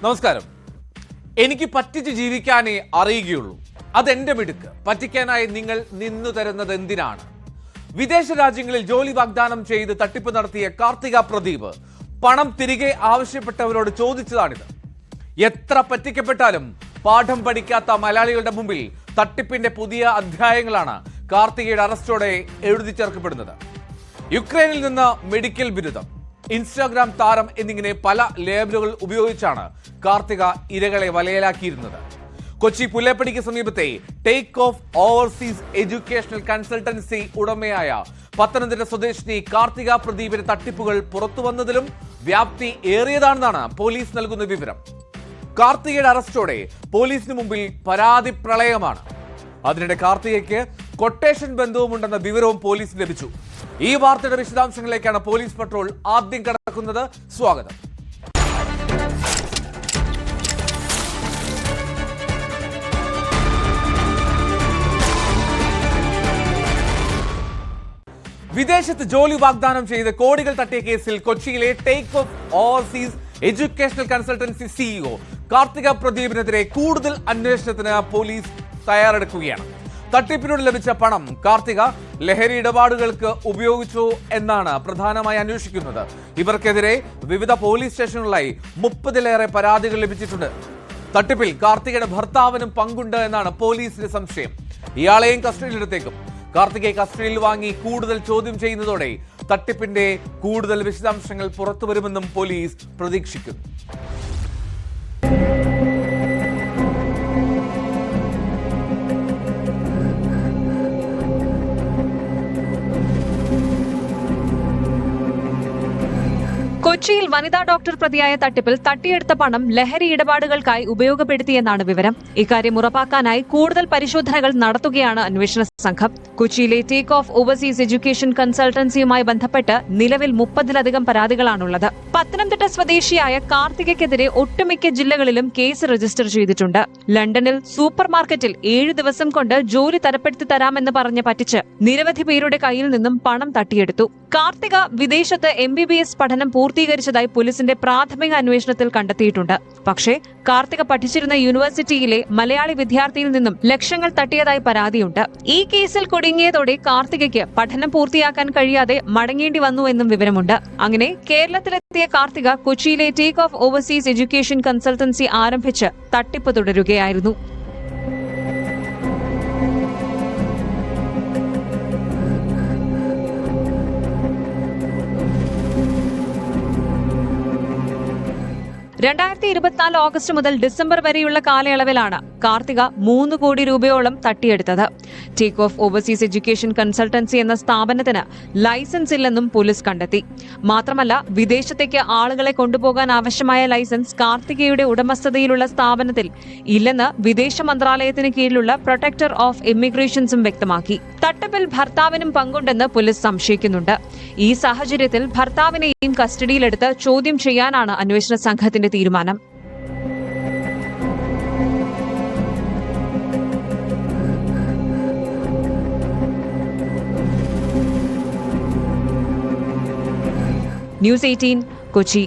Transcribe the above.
നമസ്കാരം. എനിക്ക് പറ്റിച്ച് ജീവിക്കാനേ അറിയുകയുള്ളൂ. അതെന്റെ മിടുക്ക്. പറ്റിക്കാനായി നിങ്ങൾ നിന്നു തരുന്നത് എന്തിനാണ്? വിദേശ രാജ്യങ്ങളിൽ ജോലി വാഗ്ദാനം ചെയ്ത് തട്ടിപ്പ് നടത്തിയ കാർത്തിക പ്രദീപ് പണം തിരികെ ആവശ്യപ്പെട്ടവരോട് ചോദിച്ചതാണിത്. എത്ര പറ്റിക്കപ്പെട്ടാലും പാഠം പഠിക്കാത്ത മലയാളികളുടെ മുമ്പിൽ തട്ടിപ്പിന്റെ പുതിയ അധ്യായങ്ങളാണ് കാർത്തികയുടെ അറസ്റ്റോടെ എഴുതി ചേർക്കപ്പെടുന്നത്. യുക്രൈനിൽ നിന്ന് മെഡിക്കൽ ബിരുദം, ഇൻസ്റ്റാഗ്രാം താരം എന്നിങ്ങനെ പല ലേബലുകൾ ഉപയോഗിച്ചാണ് കാർത്തിക ഇരകളെ വലയിലാക്കിയിരുന്നത്. കൊച്ചി പുല്ലേപ്പടിക്ക് സമീപത്തെ take off overseas educational consultancy ഉടമയായ പത്തനംതിട്ട സ്വദേശിനി കാർത്തിക പ്രദീപിന്റെ തട്ടിപ്പുകൾ പുറത്തുവന്നതിലും വ്യാപ്തി ഏറിയതാണെന്നാണ് പോലീസ് നൽകുന്ന വിവരം. കാർത്തികയുടെ അറസ്റ്റോടെ പോലീസിന് മുമ്പിൽ പരാതി പ്രളയമാണ്. അതിനിടെ കാർത്തികയ്ക്ക് കൊട്ടേഷൻ ബന്ധവുമുണ്ടെന്ന വിവരവും പോലീസിന് ലഭിച്ചു. ഈ വാർത്തയുടെ വിശദാംശങ്ങളിലേക്കാണ് പോലീസ് പട്രോൾ ആദ്യം കടക്കുന്നത്. സ്വാഗതം. വിദേശത്ത് ജോലി വാഗ്ദാനം ചെയ്ത് കോടികൾ തട്ടിയ കേസിൽ കൊച്ചിയിലെ take off overseas educational consultancy CEO Karthika പ്രദീപിനെതിരെ കൂടുതൽ അന്വേഷണത്തിന് പോലീസ് തയ്യാറെടുക്കുകയാണ്. തട്ടിപ്പിനോട് ലഭിച്ച പണം കാർത്തിക ലഹരി ഇടപാടുകൾക്ക് ഉപയോഗിച്ചു എന്നാണ് പ്രധാനമായി അന്വേഷിക്കുന്നത്. ഇവർക്കെതിരെ വിവിധ പോലീസ് സ്റ്റേഷനുകളിലായി 30-ലേറെ പരാതികൾ ലഭിച്ചിട്ടുണ്ട്. തട്ടിപ്പിൽ കാർത്തികയുടെ ഭർത്താവിനും പങ്കുണ്ട് എന്നാണ് പോലീസിന്റെ സംശയം. ഇയാളെയും കസ്റ്റഡിയിലെടുത്തേക്കും. കാർത്തികയെ കസ്റ്റഡിയിൽ വാങ്ങി കൂടുതൽ ചോദ്യം ചെയ്യുന്നതോടെ തട്ടിപ്പിന്റെ കൂടുതൽ വിശദാംശങ്ങൾ പുറത്തുവരുമെന്നും പോലീസ് പ്രതീക്ഷിക്കുന്നു. കൊച്ചിയിൽ വനിതാ ഡോക്ടർ പ്രതിയായ തട്ടിപ്പിൽ തട്ടിയെടുത്ത പണം ലഹരി ഇടപാടുകൾക്കായി ഉപയോഗപ്പെടുത്തിയെന്നാണ് വിവരം. ഇക്കാര്യം ഉറപ്പാക്കാനായി കൂടുതൽ പരിശോധനകൾ നടത്തുകയാണ് അന്വേഷണ സംഘം. കൊച്ചിയിലെ ടേക്ക് ഓഫ് ഓവർസീസ് എഡ്യൂക്കേഷൻ കൺസൾട്ടൻസിയുമായി ബന്ധപ്പെട്ട് നിലവിൽ 30-ലധികം പരാതികളാണുള്ളത്. പത്തനംതിട്ട സ്വദേശിയായ കാർത്തികയ്ക്കെതിരെ ഒട്ടുമിക്ക ജില്ലകളിലും കേസ് രജിസ്റ്റർ ചെയ്തിട്ടുണ്ട്. ലണ്ടനിൽ സൂപ്പർ മാർക്കറ്റിൽ 7 ദിവസം കൊണ്ട് ജോലി തരപ്പെടുത്തി തരാമെന്ന് പറഞ്ഞ് പറ്റിച്ച് നിരവധി പേരുടെ കയ്യിൽ നിന്നും പണം തട്ടിയെടുത്തു. കാർത്തിക വിദേശത്ത് MBBS പഠനം പൂർത്തീകരിച്ചതായി പോലീസിന്റെ പ്രാഥമിക അന്വേഷണത്തിൽ കണ്ടെത്തിയിട്ടുണ്ട്. പക്ഷേ കാർത്തിക പഠിച്ചിരുന്ന യൂണിവേഴ്സിറ്റിയിലെ മലയാളി വിദ്യാർത്ഥിയിൽ നിന്നും ലക്ഷങ്ങൾ തട്ടിയതായി പരാതിയുണ്ട്. ഈ കേസിൽ കുടുങ്ങിയതോടെ കാർത്തികയ്ക്ക് പഠനം പൂർത്തിയാക്കാൻ കഴിയാതെ മടങ്ങേണ്ടി വന്നുവെന്നും വിവരമുണ്ട്. അങ്ങനെ കേരളത്തിലെത്തിയ കാർത്തിക കൊച്ചിയിലെ take off overseas education consultancy ആരംഭിച്ച് തട്ടിപ്പ് തുടരുകയായിരുന്നു. ഓഗസ്റ്റ് മുതൽ ഡിസംബർ വരെയുള്ള കാലയളവിലാണ് കാർത്തിക 3 കോടി രൂപയോളം തട്ടിയെടുത്തത്. Take off overseas education consultancy എന്ന സ്ഥാപനത്തിന് ലൈസൻസ് ഇല്ലെന്നും പോലീസ് കണ്ടെത്തി. മാത്രമല്ല, വിദേശത്തേക്ക് ആളുകളെ കൊണ്ടുപോകാൻ ആവശ്യമായ ലൈസൻസ് കാർത്തികയുടെ ഉടമസ്ഥതയിലുള്ള സ്ഥാപനത്തിൽ ഇല്ലെന്ന് വിദേശ മന്ത്രാലയത്തിന് കീഴിലുള്ള പ്രൊട്ടക്ടർ ഓഫ് ഇമിഗ്രേഷൻസും വ്യക്തമാക്കി. തട്ടിപ്പിൽ ഭർത്താവിനും പങ്കുണ്ടെന്ന് പോലീസ് സംശയിക്കുന്നുണ്ട്. ഈ സാഹചര്യത്തിൽ ഭർത്താവിനെയും കസ്റ്റഡിയിലെടുത്ത് ചോദ്യം ചെയ്യാനാണ് അന്വേഷണ സംഘത്തിന്റെ തീരുമാനം. ന്യൂസ് 18 കൊച്ചി.